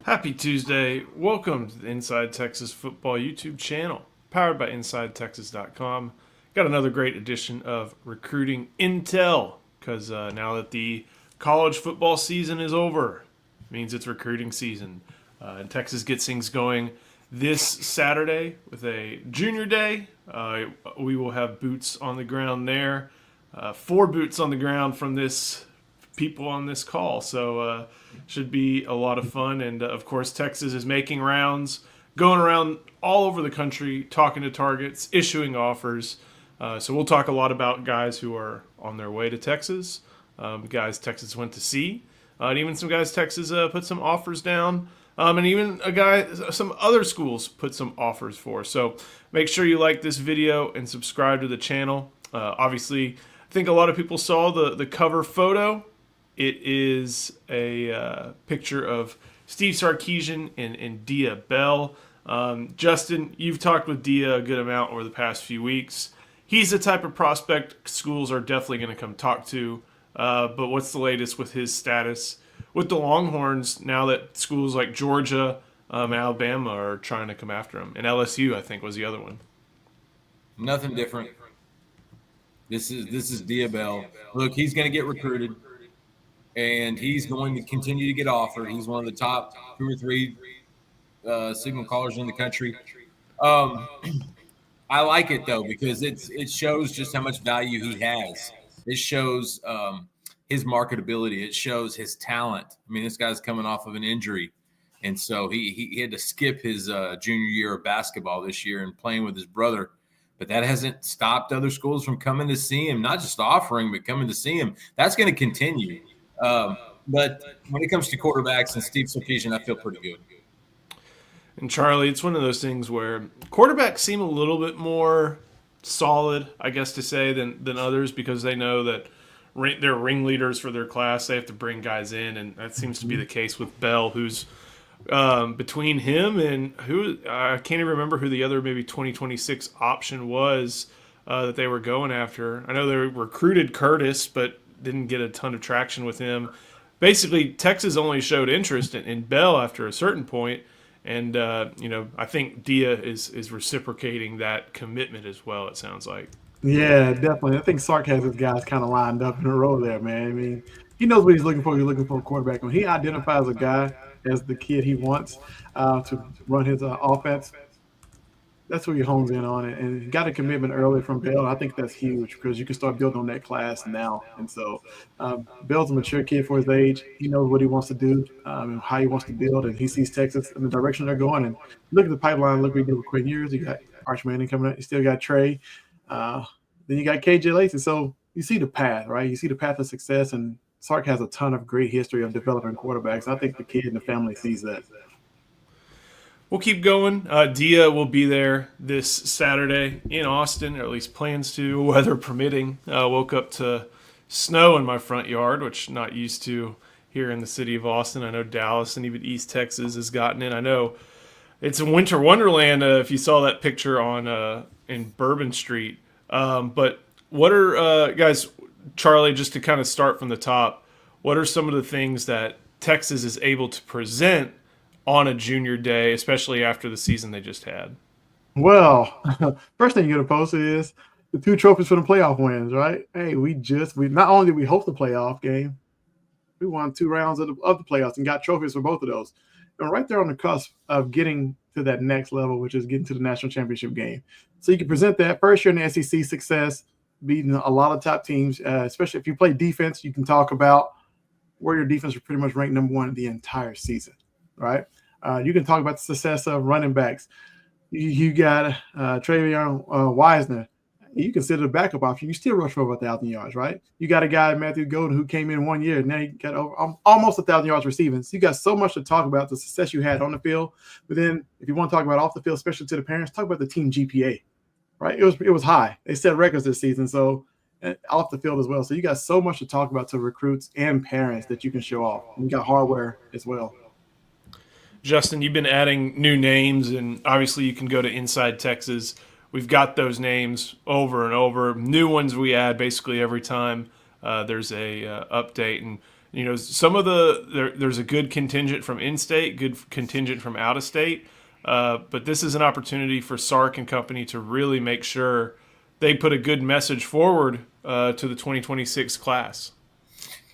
Happy Tuesday. Welcome to the Inside Texas Football YouTube channel, powered by InsideTexas.com. Got another great edition of Recruiting Intel, because now that the college football season is over, it means it's recruiting season. And Texas gets things going this Saturday with a junior day. We will have boots on the ground there. 4 boots on the ground from this people on this call. So should be a lot of fun. And of course, Texas is making rounds, going around all over the country, talking to targets, issuing offers. So we'll talk a lot about guys who are on their way to Texas, guys Texas went to see, and even some guys Texas put some offers down. And even some other schools put some offers for. So make sure you like this video and subscribe to the channel. Obviously, I think a lot of people saw the cover photo. It is a picture of Steve Sarkisian and Dia Bell. Justin, you've talked with Dia a good amount over the past few weeks. He's the type of prospect schools are definitely going to come talk to. But what's the latest with his status with the Longhorns now that schools like Georgia, Alabama are trying to come after him? And LSU, I think, was the other one. Nothing different. This is Dia Bell. Look, he's going to get recruited, and he's going to continue to get offered. He's one of the top 2 or 3 signal callers in the country. I like it though because it shows just how much value he has. It shows his marketability. It shows his talent. I mean, this guy's coming off of an injury, and so he had to skip his junior year of basketball this year and playing with his brother. But that hasn't stopped other schools from coming to see him, not just offering, but coming to see him. That's going to continue. But when it comes to quarterbacks and Steve Sarkisian, I feel pretty good. And Charlie, it's one of those things where quarterbacks seem a little bit more solid, I guess to say, than others because they know that they're ringleaders for their class. They have to bring guys in, and that seems to be the case with Bell, who's between him and who I can't even remember who the other maybe 2026 option was that they were going after. I know they recruited Curtis, but didn't get a ton of traction with him. Basically, Texas only showed interest in Bell after a certain point, and I think Dia is reciprocating that commitment as well. It sounds like. Yeah, definitely. I think Sark has his guys kind of lined up in a row there, man. I mean, he knows what he's looking for. He's looking for a quarterback. When he identifies a guy as the kid he wants to run his offense, that's where he hones in on it. And he got a commitment early from Bell. I think that's huge because you can start building on that class now. And so Bell's a mature kid for his age. He knows what he wants to do and how he wants to build. And he sees Texas in the direction they're going. And look at the pipeline. Look what he did with Quinn Ewers. You got Arch Manning coming up. You still got Trey. Then you got KJ Lacey. So you see the path, right? You see the path of success, and Sark has a ton of great history of developing quarterbacks. I think the kid and the family sees that. We'll keep going. Dia will be there this Saturday in Austin, or at least plans to, weather permitting. Woke up to snow in my front yard, which I'm not used to here in the city of Austin. I know Dallas and even East Texas has gotten it. I know it's a winter wonderland if you saw that picture on in Bourbon Street. But what are, guys, Charlie, just to kind of start from the top, what are some of the things that Texas is able to present on a junior day, especially after the season they just had? Well, first thing you're going to post is the 2 trophies for the playoff wins, right? Hey, we not only did we host the playoff game, we won 2 rounds of the playoffs and got trophies for both of those. And right there on the cusp of getting to that next level, which is getting to the national championship game. So you can present that first year in the SEC success, beating a lot of top teams, especially if you play defense. You can talk about where your defense was pretty much ranked number 1 the entire season, right? You can talk about the success of running backs. You got Travion Wisner. You consider the backup option. You still rush for over 1,000 yards, right? You got a guy, Matthew Golden, who came in 1 year. Now you got almost 1,000 yards receiving. So you got so much to talk about the success you had on the field. But then if you want to talk about off the field, especially to the parents, talk about the team GPA, right? It was high. They set records this season, so off the field as well. So you got so much to talk about to recruits and parents that you can show off. And you got hardware as well. Justin, you've been adding new names, and obviously you can go to Inside Texas. We've got those names over and over. New ones we add basically every time there's a update. And You know, there's a good contingent from in-state, good contingent from out of state, but this is an opportunity for Sark and company to really make sure they put a good message forward to the 2026 class.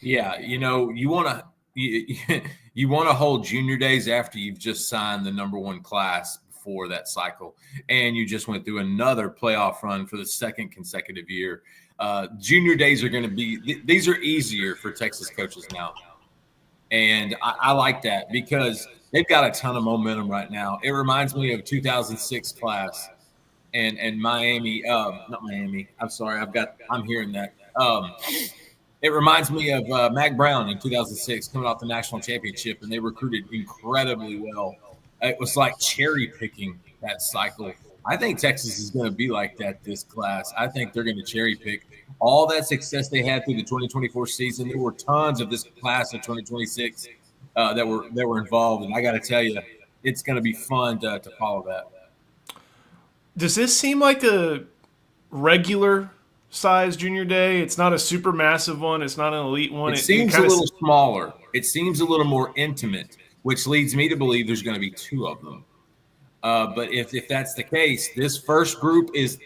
Yeah, you want to you want to hold junior days after you've just signed the number one class before that cycle, and you just went through another playoff run for the second consecutive year. Junior days are going to be these are easier for Texas coaches now, and I like that because they've got a ton of momentum right now. It reminds me of 2006 class and Miami, not Miami. I'm sorry, I'm hearing that. It reminds me of Mac Brown in 2006 coming off the national championship, and they recruited incredibly well. It was like cherry picking that cycle. I think Texas is going to be like that this class. I think they're going to cherry pick all that success they had through the 2024 season. There were tons of this class of 2026 that were involved, and I got to tell you, it's going to be fun to follow that. Does this seem like a regular size junior day? It's not a super massive one. It's not an elite one. It seems a little smaller. It seems a little more intimate, which leads me to believe there's going to be two of them. But if that's the case, this first group is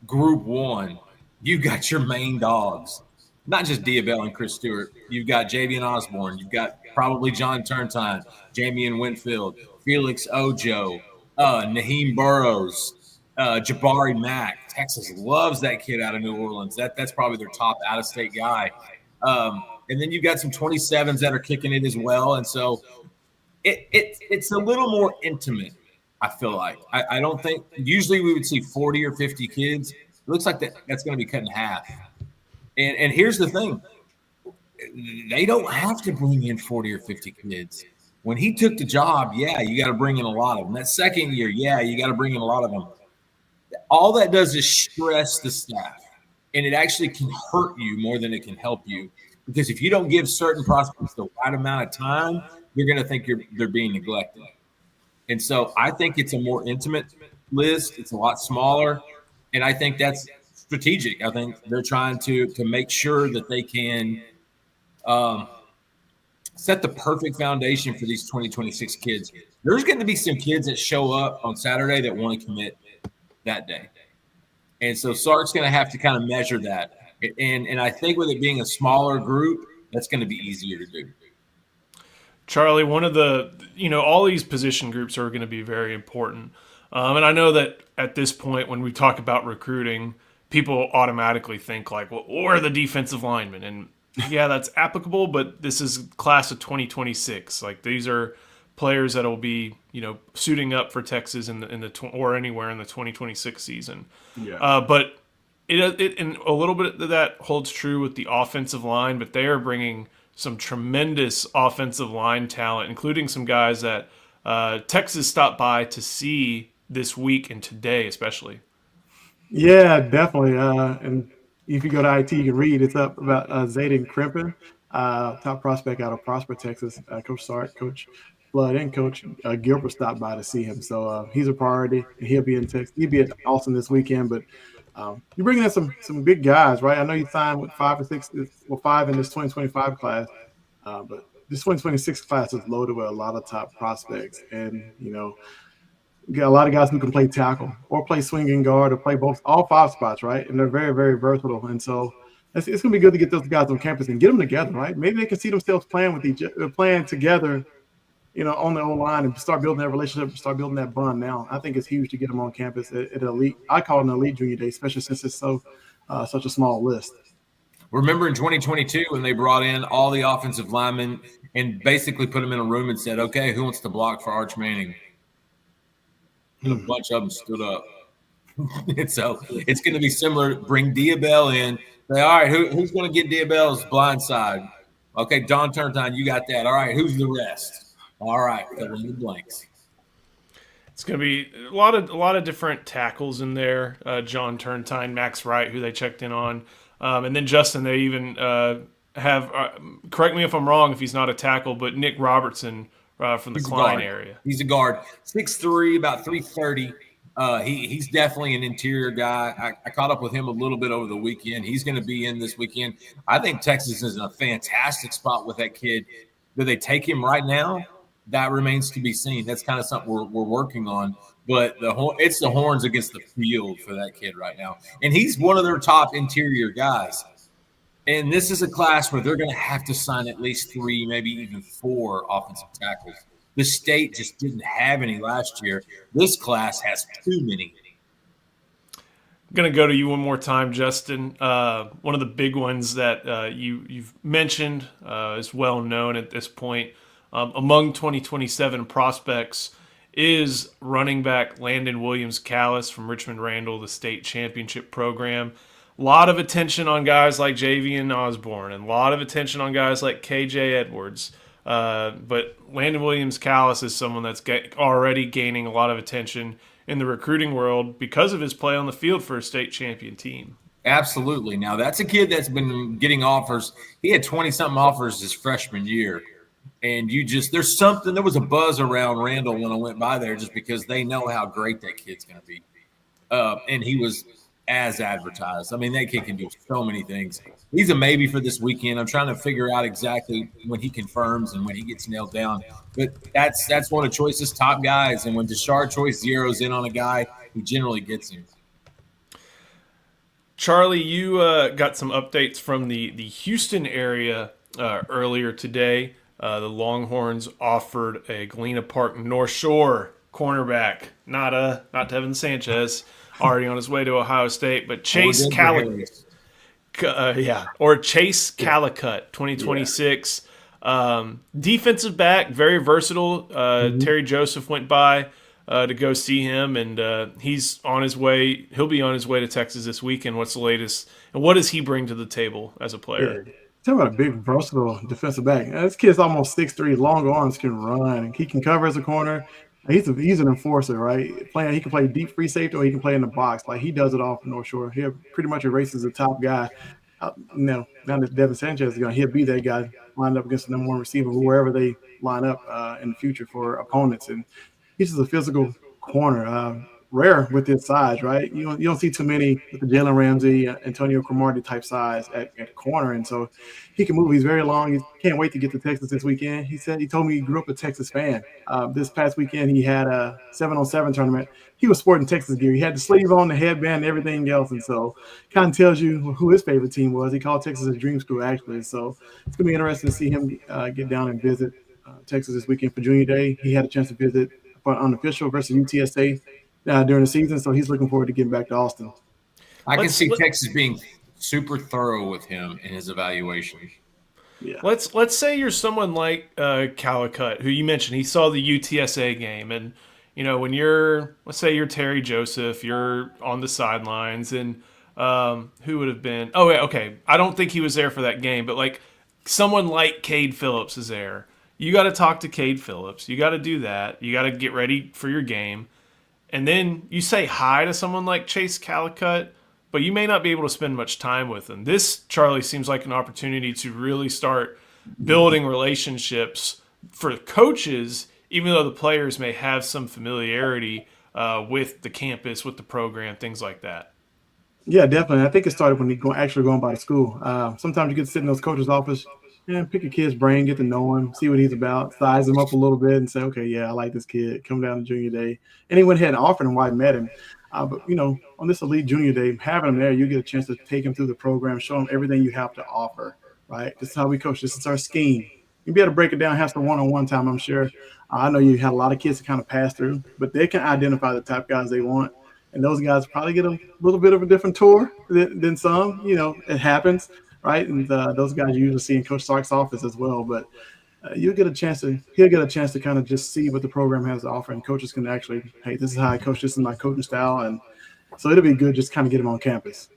group one. You got your main dogs, not just Diabell and Chris Stewart. You've got Javian Osborne. You've got probably John Turntine, Jamian Winfield, Felix Ojo, Naheem Burrows, Jabari Mack. Texas loves that kid out of New Orleans. That's probably their top out-of-state guy. And then you've got some 27s that are kicking it as well. And so it's a little more intimate, I feel like. I don't think – usually we would see 40 or 50 kids. It looks like that's going to be cut in half. And here's the thing. They don't have to bring in 40 or 50 kids. When he took the job, yeah, you got to bring in a lot of them. That second year, yeah, you got to bring in a lot of them. All that does is stress the staff, and it actually can hurt you more than it can help you. Because if you don't give certain prospects the right amount of time, you're going to think they're being neglected. And so I think it's a more intimate list. It's a lot smaller, and I think that's strategic. I think they're trying to make sure that they can set the perfect foundation for these 2026 kids. There's going to be some kids that show up on Saturday that want to commit that day. And so Sark's going to have to kind of measure that. And I think with it being a smaller group, that's going to be easier to do. Charlie, one of the, all these position groups are going to be very important. And I know that at this point, when we talk about recruiting, people automatically think like, well, where are the defensive linemen? And yeah, that's applicable, but this is class of 2026. Like these are players that will be, suiting up for Texas in the or anywhere in the 2026 season. Yeah. But it and a little bit of that holds true with the offensive line, but they are bringing some tremendous offensive line talent, including some guys that Texas stopped by to see this week and today, especially. Yeah, definitely. And if you go to IT, you can read it's up about Zayden Crimpin, top prospect out of Prosper, Texas. Coach Sark, Coach Flood, and Coach Gilbert stopped by to see him. So he's a priority, and he'll be in Texas. He'll be at Austin this weekend. But you're bringing in some big guys, right? I know you signed with 5 in this 2025 class, but this 2026 class is loaded with a lot of top prospects, and you got a lot of guys who can play tackle or play swinging guard or play all 5 spots, right? And they're very, very versatile. And so it's going to be good to get those guys on campus and get them together, right? Maybe they can see themselves playing together, on their own line and start building that relationship, start building that bond now. I think it's huge to get them on campus at elite. I call it an elite junior day, especially since it's such a small list. Remember in 2022 when they brought in all the offensive linemen and basically put them in a room and said, okay, who wants to block for Arch Manning? And a bunch of them stood up. And so it's going to be similar. Bring Diabell in. Say, all right, who's going to get Diabell's blind side? Okay, Don Turntine, you got that. All right, who's the rest? All right, fill in the blanks. It's going to be a lot of different tackles in there. John Turntine, Max Wright, who they checked in on, and then Justin. They even have. Correct me if I'm wrong if he's not a tackle, but Nick Robertson from the Klein area. He's a guard, 6'3", about 330. He's definitely an interior guy. I caught up with him a little bit over the weekend. He's going to be in this weekend. I think Texas is in a fantastic spot with that kid. Do they take him right now? That remains to be seen. That's kind of something we're working on. But it's the horns against the field for that kid right now. And he's one of their top interior guys. And this is a class where they're going to have to sign at least 3, maybe even 4 offensive tackles. The state just didn't have any last year. This class has too many. I'm going to go to you one more time, Justin. One of the big ones that you've mentioned is well known at this point among 2027 prospects is running back Landon Williams-Callis from Richmond Randall, the state championship program. A lot of attention on guys like Javian Osborne and a lot of attention on guys like KJ Edwards. But Landon Williams-Callis is someone that's already gaining a lot of attention in the recruiting world because of his play on the field for a state champion team. Absolutely. Now, that's a kid that's been getting offers. He had 20-something offers his freshman year. And there was a buzz around Randall when I went by there just because they know how great that kid's going to be. And he was as advertised. I mean, that kid can do so many things. He's a maybe for this weekend. I'm trying to figure out exactly when he confirms and when he gets nailed down. But that's one of Choice's top guys. And when Tashard Choice zeroes in on a guy, he generally gets him. Charlie, you got some updates from the Houston area earlier today. The Longhorns offered a Galena Park North Shore cornerback, not Tevin Sanchez, already on his way to Ohio State, but Chase Calicut. Chase Calicut, 2026. Yeah. Defensive back, very versatile. Terry Joseph went by to go see him, and he's on his way. He'll be on his way to Texas this weekend. What's the latest? And what does he bring to the table as a player? Yeah. Talk about a big, versatile defensive back. This kid's almost 6'3", long arms, can run. He can cover as a corner. He's an enforcer, right? He can play deep free safety or he can play in the box. Like, he does it all for North Shore. He pretty much erases the top guy. Now that Devin Sanchez is he'll be that guy lined up against the number 1 receiver wherever they line up in the future for opponents. And he's just a physical corner. Rare with his size, right? You don't see too many with the Jalen Ramsey, Antonio Cromartie type size at corner, and so he can move. He's very long. He can't wait to get to Texas this weekend. He told me he grew up a Texas fan. This past weekend he had a 7-on-7 tournament. He was sporting Texas gear. He had the sleeve on, the headband, and everything else, and so kind of tells you who his favorite team was. He called Texas his dream school, actually. So it's gonna be interesting to see him get down and visit Texas this weekend for Junior Day. He had a chance to visit unofficial versus UTSA. During the season, so he's looking forward to getting back to Austin. I can see Texas being super thorough with him in his evaluation. Yeah. Let's say you're someone like Calicut, who you mentioned. He saw the UTSA game, and when let's say you're Terry Joseph, you're on the sidelines, and who would have been? Oh, okay. I don't think he was there for that game, but like someone like Cade Phillips is there. You got to talk to Cade Phillips. You got to do that. You got to get ready for your game. And then you say hi to someone like Chase Calicut, but you may not be able to spend much time with him. This, Charlie, seems like an opportunity to really start building relationships for coaches, even though the players may have some familiarity with the campus, with the program, things like that. Yeah, definitely. I think it started when you actually going by the school. Sometimes you get to sit in those coaches' office and pick a kid's brain, get to know him, see what he's about, size him up a little bit, and say, okay, yeah, I like this kid. Come down to Junior Day. And he went ahead and offered him while I met him. But, on this elite Junior Day, having him there, you get a chance to take him through the program, show him everything you have to offer, right? This is how we coach. This is our scheme. You'll be able to break it down, have some one-on-one time, I'm sure. I know you had a lot of kids to kind of pass through, but they can identify the type guys they want. And those guys probably get a little bit of a different tour than some. It happens. Right, and those guys you usually see in Coach Sark's office as well. But he'll get a chance to kind of just see what the program has to offer, and coaches can actually, hey, this is how I coach. This is my coaching style, and so it'll be good just kind of get him on campus.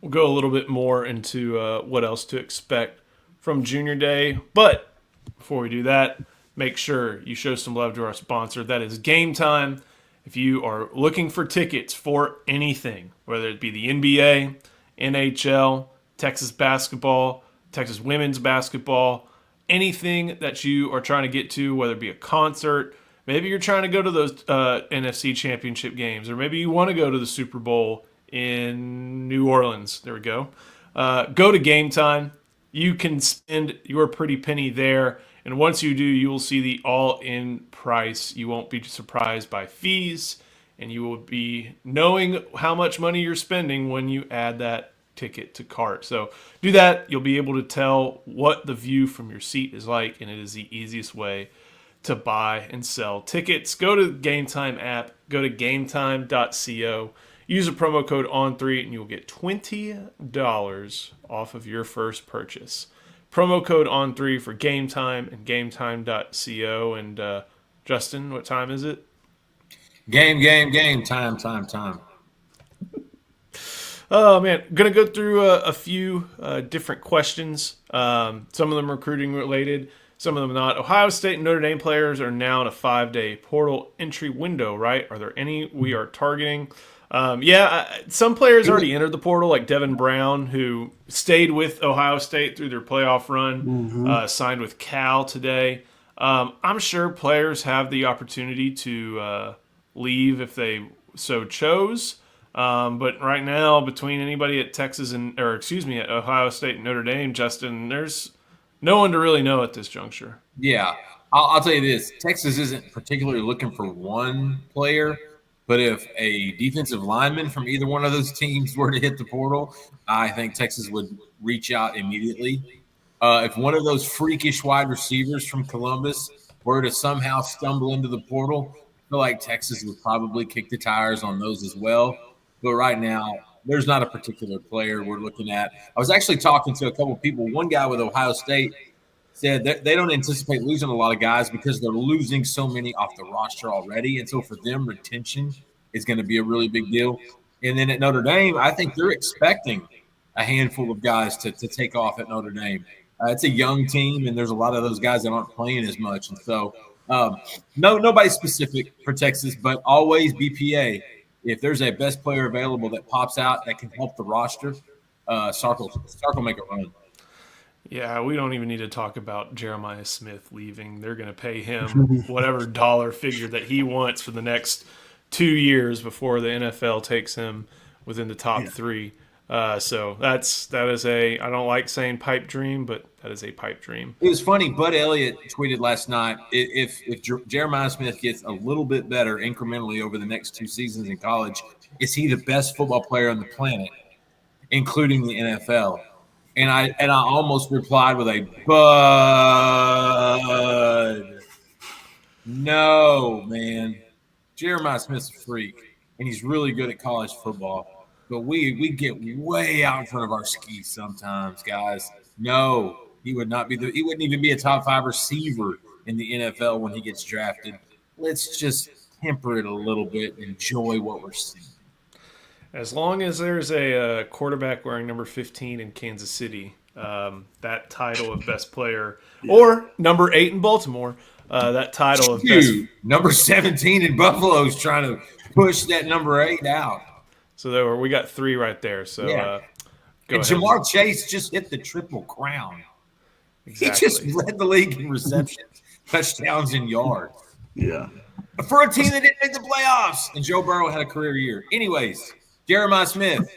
We'll go a little bit more into what else to expect from Junior Day, but before we do that, make sure you show some love to our sponsor. That is Game Time. If you are looking for tickets for anything, whether it be the NBA, NHL, Texas basketball, Texas women's basketball, anything that you are trying to get to, whether it be a concert, Maybe you're trying to go to those NFC Championship games, or maybe you want to go to the Super Bowl in New Orleans. There we go. Go to Game Time. You can spend your pretty penny there. And once you do, you will see the all-in price. You won't be surprised by fees, and you will be knowing how much money you're spending when you add that ticket to cart. So do that. You'll be able to tell what the view from your seat is like, and it is the easiest way to buy and sell tickets. Go to the Game Time app. Go to gametime.co. Use a promo code ON3 and you'll get $20 off of your first purchase. Promo code ON3 for Game Time and gametime.co. And Justin, what time is it? Game. Time. Oh, man. Going to go through a few different questions. Some of them recruiting related, some of them not. Ohio State and Notre Dame players are now in a 5-day portal entry window, right? Are there any we are targeting? Some players already entered the portal, like Devin Brown, who stayed with Ohio State through their playoff run, signed with Cal today. I'm sure players have the opportunity to leave if they so chose. But right now, between anybody at at Ohio State and Notre Dame, Justin, there's no one to really know at this juncture. Yeah, I'll tell you this. Texas isn't particularly looking for one player. But if a defensive lineman from either one of those teams were to hit the portal, I think Texas would reach out immediately. If one of those freakish wide receivers from Columbus were to somehow stumble into the portal, I feel like Texas would probably kick the tires on those as well. But right now, there's not a particular player we're looking at. I was actually talking to a couple of people. One guy with Ohio State said that they don't anticipate losing a lot of guys because they're losing so many off the roster already. And so for them, retention is going to be a really big deal. And then at Notre Dame, I think they're expecting a handful of guys to take off at Notre Dame. It's a young team, and there's a lot of those guys that aren't playing as much. And so nobody specific for Texas, but always BPA. If there's a best player available that pops out that can help the roster, Sark will make a run. Yeah, we don't even need to talk about Jeremiah Smith leaving. They're going to pay him whatever dollar figure that he wants for the next 2 years before the NFL takes him within the top three. So that is I don't like saying pipe dream, but that is a pipe dream. It was funny. Bud Elliott tweeted last night, if Jeremiah Smith gets a little bit better incrementally over the next 2 seasons in college, is he the best football player on the planet, including the NFL? And I almost replied with a Bud. No, man. Jeremiah Smith's a freak, and he's really good at college football. But we get way out in front of our skis sometimes, guys. No, he wouldn't even be a top 5 receiver in the NFL when he gets drafted. Let's just temper it a little bit and enjoy what we're seeing. As long as there's a quarterback wearing number 15 in Kansas City, that title of best player, or number 8 in Baltimore, that title of best. Number 17 in Buffalo is trying to push that number 8 out. So we got 3 right there. So yeah. Go and ahead. Jamar Chase just hit the Triple Crown. Exactly. He just led the league in receptions, touchdowns, and yards. Yeah. For a team that didn't make the playoffs. And Joe Burrow had a career year. Anyways, Jeremiah Smith,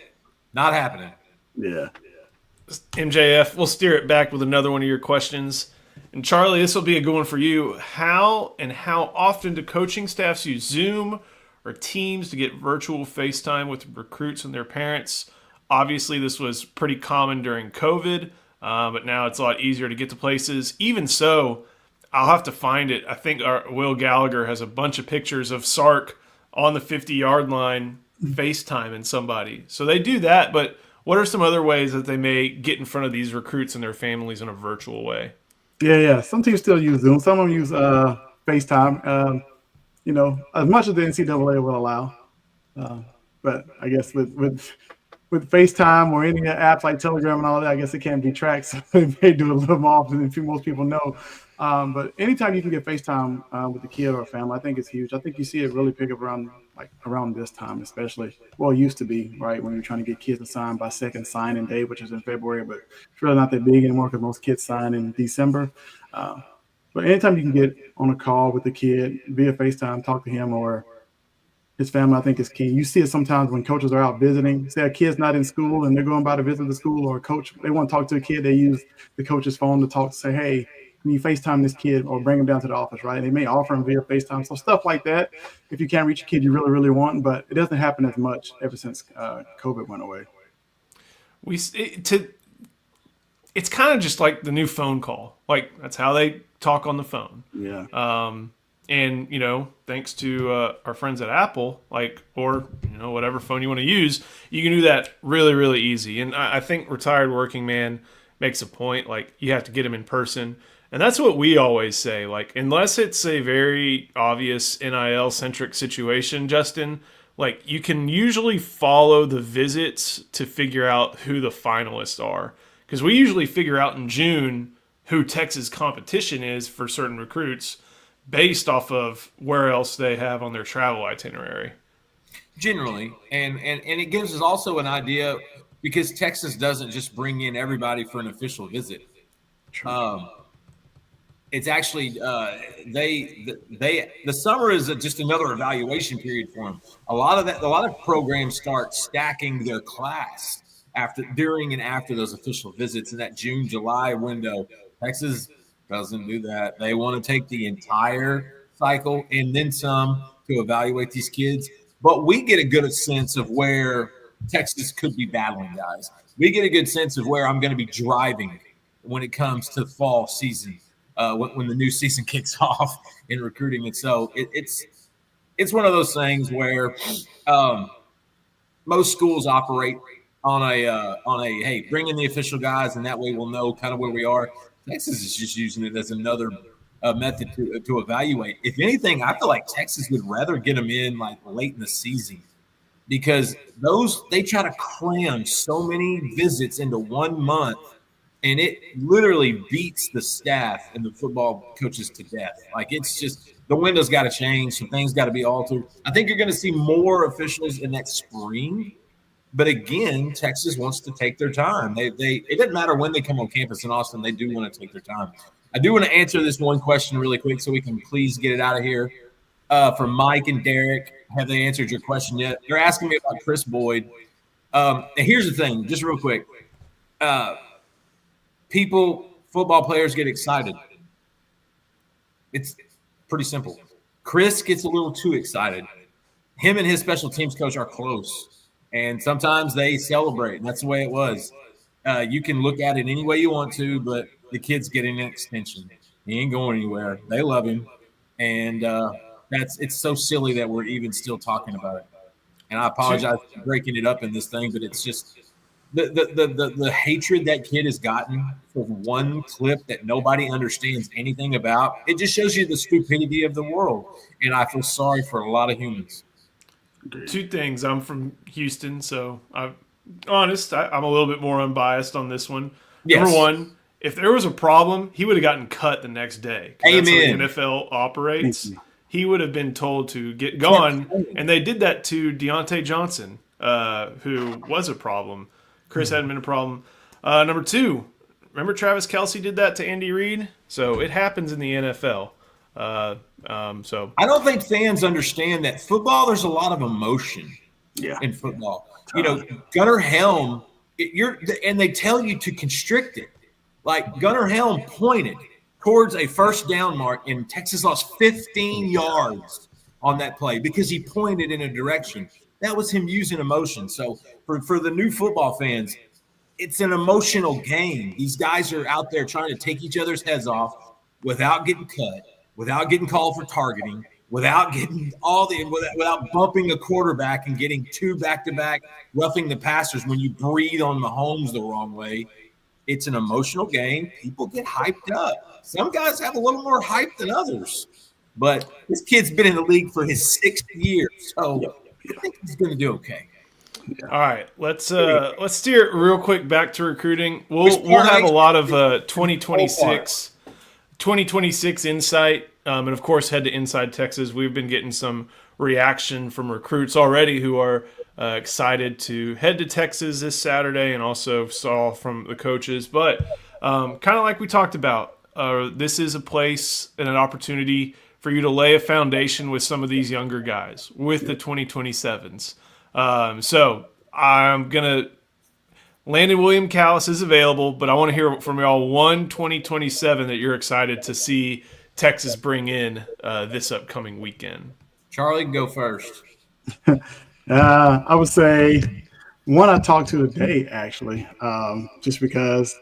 not happening. Yeah. MJF, we'll steer it back with another one of your questions. And Charlie, this will be a good one for you. How often do coaching staffs use Zoom or Teams to get virtual FaceTime with recruits and their parents? Obviously, this was pretty common during COVID, but now it's a lot easier to get to places. Even so, I'll have to find it. I think Will Gallagher has a bunch of pictures of Sark on the 50-yard line FaceTiming somebody. So they do that, but what are some other ways that they may get in front of these recruits and their families in a virtual way? Yeah. Some teams still use Zoom. Some of them use FaceTime, as much as the NCAA will allow. But I guess with FaceTime or any apps like Telegram and all that, I guess it can be tracked. So they may do it a little more often than most people know. But anytime you can get FaceTime with a kid or a family, I think it's huge. I think you see it really pick up around this time, especially. Well, it used to be, right, when you're trying to get kids to sign by second signing day, which is in February. But it's really not that big anymore because most kids sign in December. But But anytime you can get on a call with the kid via FaceTime, talk to him or his family, I think is key. You see it sometimes when coaches are out visiting. Say a kid's not in school and they're going by to visit the school, or a coach, they want to talk to a kid, they use the coach's phone to talk, to say, hey, can you FaceTime this kid or bring him down to the office, right? And they may offer him via FaceTime. So stuff like that, if you can't reach a kid you really, really want, but it doesn't happen as much ever since COVID went away. It's kind of just like the new phone call. Like, that's how they talk on the phone. Yeah. And, thanks to our friends at Apple, or whatever phone you want to use, you can do that really, really easy. And I think Retired Working Man makes a point. Like, you have to get him in person. And that's what we always say. Like, unless it's a very obvious NIL-centric situation, Justin, like, you can usually follow the visits to figure out who the finalists are. Because we usually figure out in June who Texas competition is for certain recruits based off of where else they have on their travel itinerary. Generally. And it gives us also an idea, because Texas doesn't just bring in everybody for an official visit. It's actually the summer is just another evaluation period for them. A lot of programs start stacking their class during and after those official visits in that June, July window. Texas doesn't do that. They want to take the entire cycle and then some to evaluate these kids. But we get a good sense of where Texas could be battling guys. We get a good sense of where I'm going to be driving when it comes to fall season, when the new season kicks off in recruiting. And so it's one of those things where most schools operate on a hey, bring in the official guys, and that way we'll know kind of where we are. Texas is just using it as another method to evaluate. If anything, I feel like Texas would rather get them in like late in the season, because they try to cram so many visits into 1 month, and it literally beats the staff and the football coaches to death. Like, it's just, the window's got to change. Some things got to be altered. I think you're going to see more officials in that spring. But again, Texas wants to take their time. It doesn't matter when they come on campus in Austin. They do want to take their time. I do want to answer this one question really quick so we can please get it out of here. From Mike and Derek, have they answered your question yet? They're asking me about Chris Boyd. And here's the thing, just real quick. Football players get excited. It's pretty simple. Chris gets a little too excited. Him and his special teams coach are close. And sometimes they celebrate, and that's the way it was. You can look at it any way you want to, but the kid's getting an extension. He ain't going anywhere. They love him, and it's so silly that we're even still talking about it. And I apologize for breaking it up in this thing, but it's just the hatred that kid has gotten for one clip that nobody understands anything about. It just shows you the stupidity of the world, and I feel sorry for a lot of humans. Two things. I'm from Houston, so I'm honest. I'm a little bit more unbiased on this one. Yes. Number one, if there was a problem, he would have gotten cut the next day. Amen. That's how the NFL operates. He would have been told to get gone, and they did that to Deontay Johnson, who was a problem. Chris hadn't been a problem. Number two, remember Travis Kelce did that to Andy Reid? So it happens in the NFL. So I don't think fans understand that football, there's a lot of emotion in football. Gunnar Helm, and they tell you to constrict it. Like, Gunnar Helm pointed towards a first down mark, and Texas lost 15 yards on that play because he pointed in a direction. That was him using emotion. So for the new football fans, it's an emotional game. These guys are out there trying to take each other's heads off without getting cut, without getting called for targeting, without getting without bumping a quarterback and getting two back-to-back, roughing the passers when you breathe on Mahomes the wrong way. It's an emotional game. People get hyped up. Some guys have a little more hype than others. But this kid's been in the league for his 6th year, so I think he's going to do okay. All right, let's steer it real quick back to recruiting. We'll have a lot of 2026 insight, and of course head to Inside Texas. We've been getting some reaction from recruits already who are excited to head to Texas this Saturday, and also saw from the coaches. But kind of like we talked about, this is a place and an opportunity for you to lay a foundation with some of these younger guys, with the 2027s. So I'm going to – Landon William Callis is available, but I want to hear from y'all one 2027 that you're excited to see Texas bring in this upcoming weekend. Charlie, go first. I would say one I talked to today, actually, just because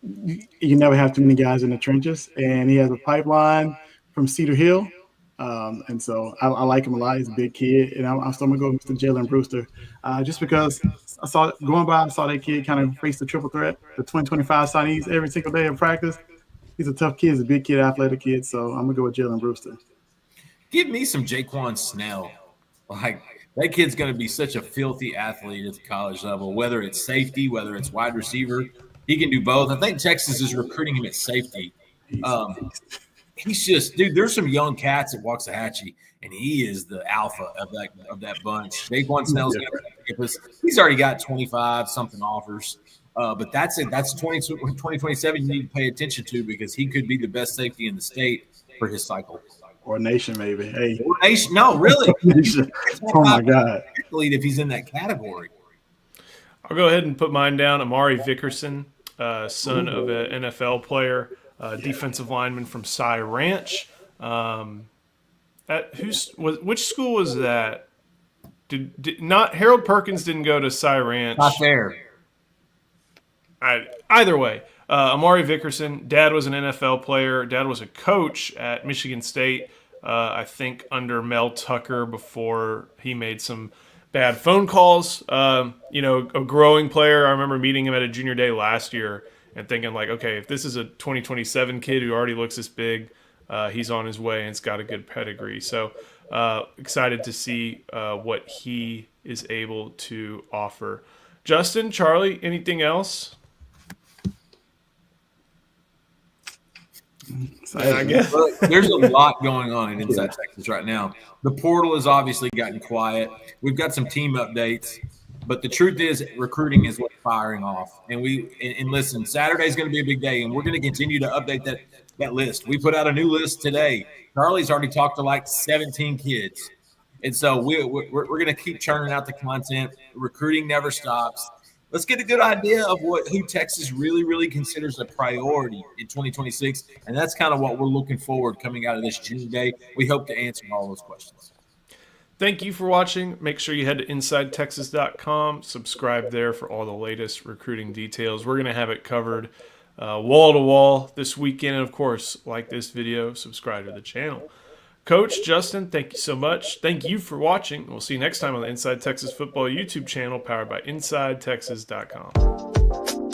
you never have too many guys in the trenches, and he has a pipeline from Cedar Hill. And so I like him a lot. He's a big kid, and I'm still going to go with Mr. Jalen Brewster, just because I saw that kid kind of face the triple threat, the 2025 signees every single day in practice. He's a tough kid. He's a big kid, athletic kid, so I'm going to go with Jalen Brewster. Give me some Jaquan Snell. Like, that kid's going to be such a filthy athlete at the college level, whether it's safety, whether it's wide receiver. He can do both. I think Texas is recruiting him at safety. He's just – dude, there's some young cats at Waxahachie, and he is the alpha of that bunch. Jaquan Snell's going to – he's already got 25-something offers. But that's it. That's 2027 you need to pay attention to, because he could be the best safety in the state for his cycle. Or nation, maybe. Hey. Or nation. No, really. Oh, my God. If he's in that category. I'll go ahead and put mine down. Amari Vickerson, son of an NFL player, defensive lineman from Cy Ranch. Which school was that? Not Harold Perkins didn't go to Cy Ranch. Not there. Either way, Amari Vickerson, dad was an NFL player. Dad was a coach at Michigan State, I think under Mel Tucker before he made some bad phone calls. A growing player. I remember meeting him at a junior day last year and thinking, like, okay, if this is a 2027 kid who already looks this big, he's on his way and it's got a good pedigree. So excited to see what he is able to offer. Justin, Charlie, anything else? I guess. There's a lot going on in Inside Texas right now. The portal has obviously gotten quiet. We've got some team updates, but the truth is recruiting is what's firing off. And listen, Saturday's going to be a big day, and we're going to continue to update that list. We put out a new list today. Charlie's already talked to like 17 kids. And so we're going to keep churning out the content. Recruiting never stops. Let's get a good idea of who Texas really, really considers a priority in 2026. And that's kind of what we're looking forward coming out of this June day. We hope to answer all those questions. Thank you for watching. Make sure you head to InsideTexas.com. Subscribe there for all the latest recruiting details. We're going to have it covered wall to wall this weekend. And, of course, like this video, subscribe to the channel. Coach, Justin, thank you so much. Thank you for watching. We'll see you next time on the Inside Texas Football YouTube channel powered by InsideTexas.com.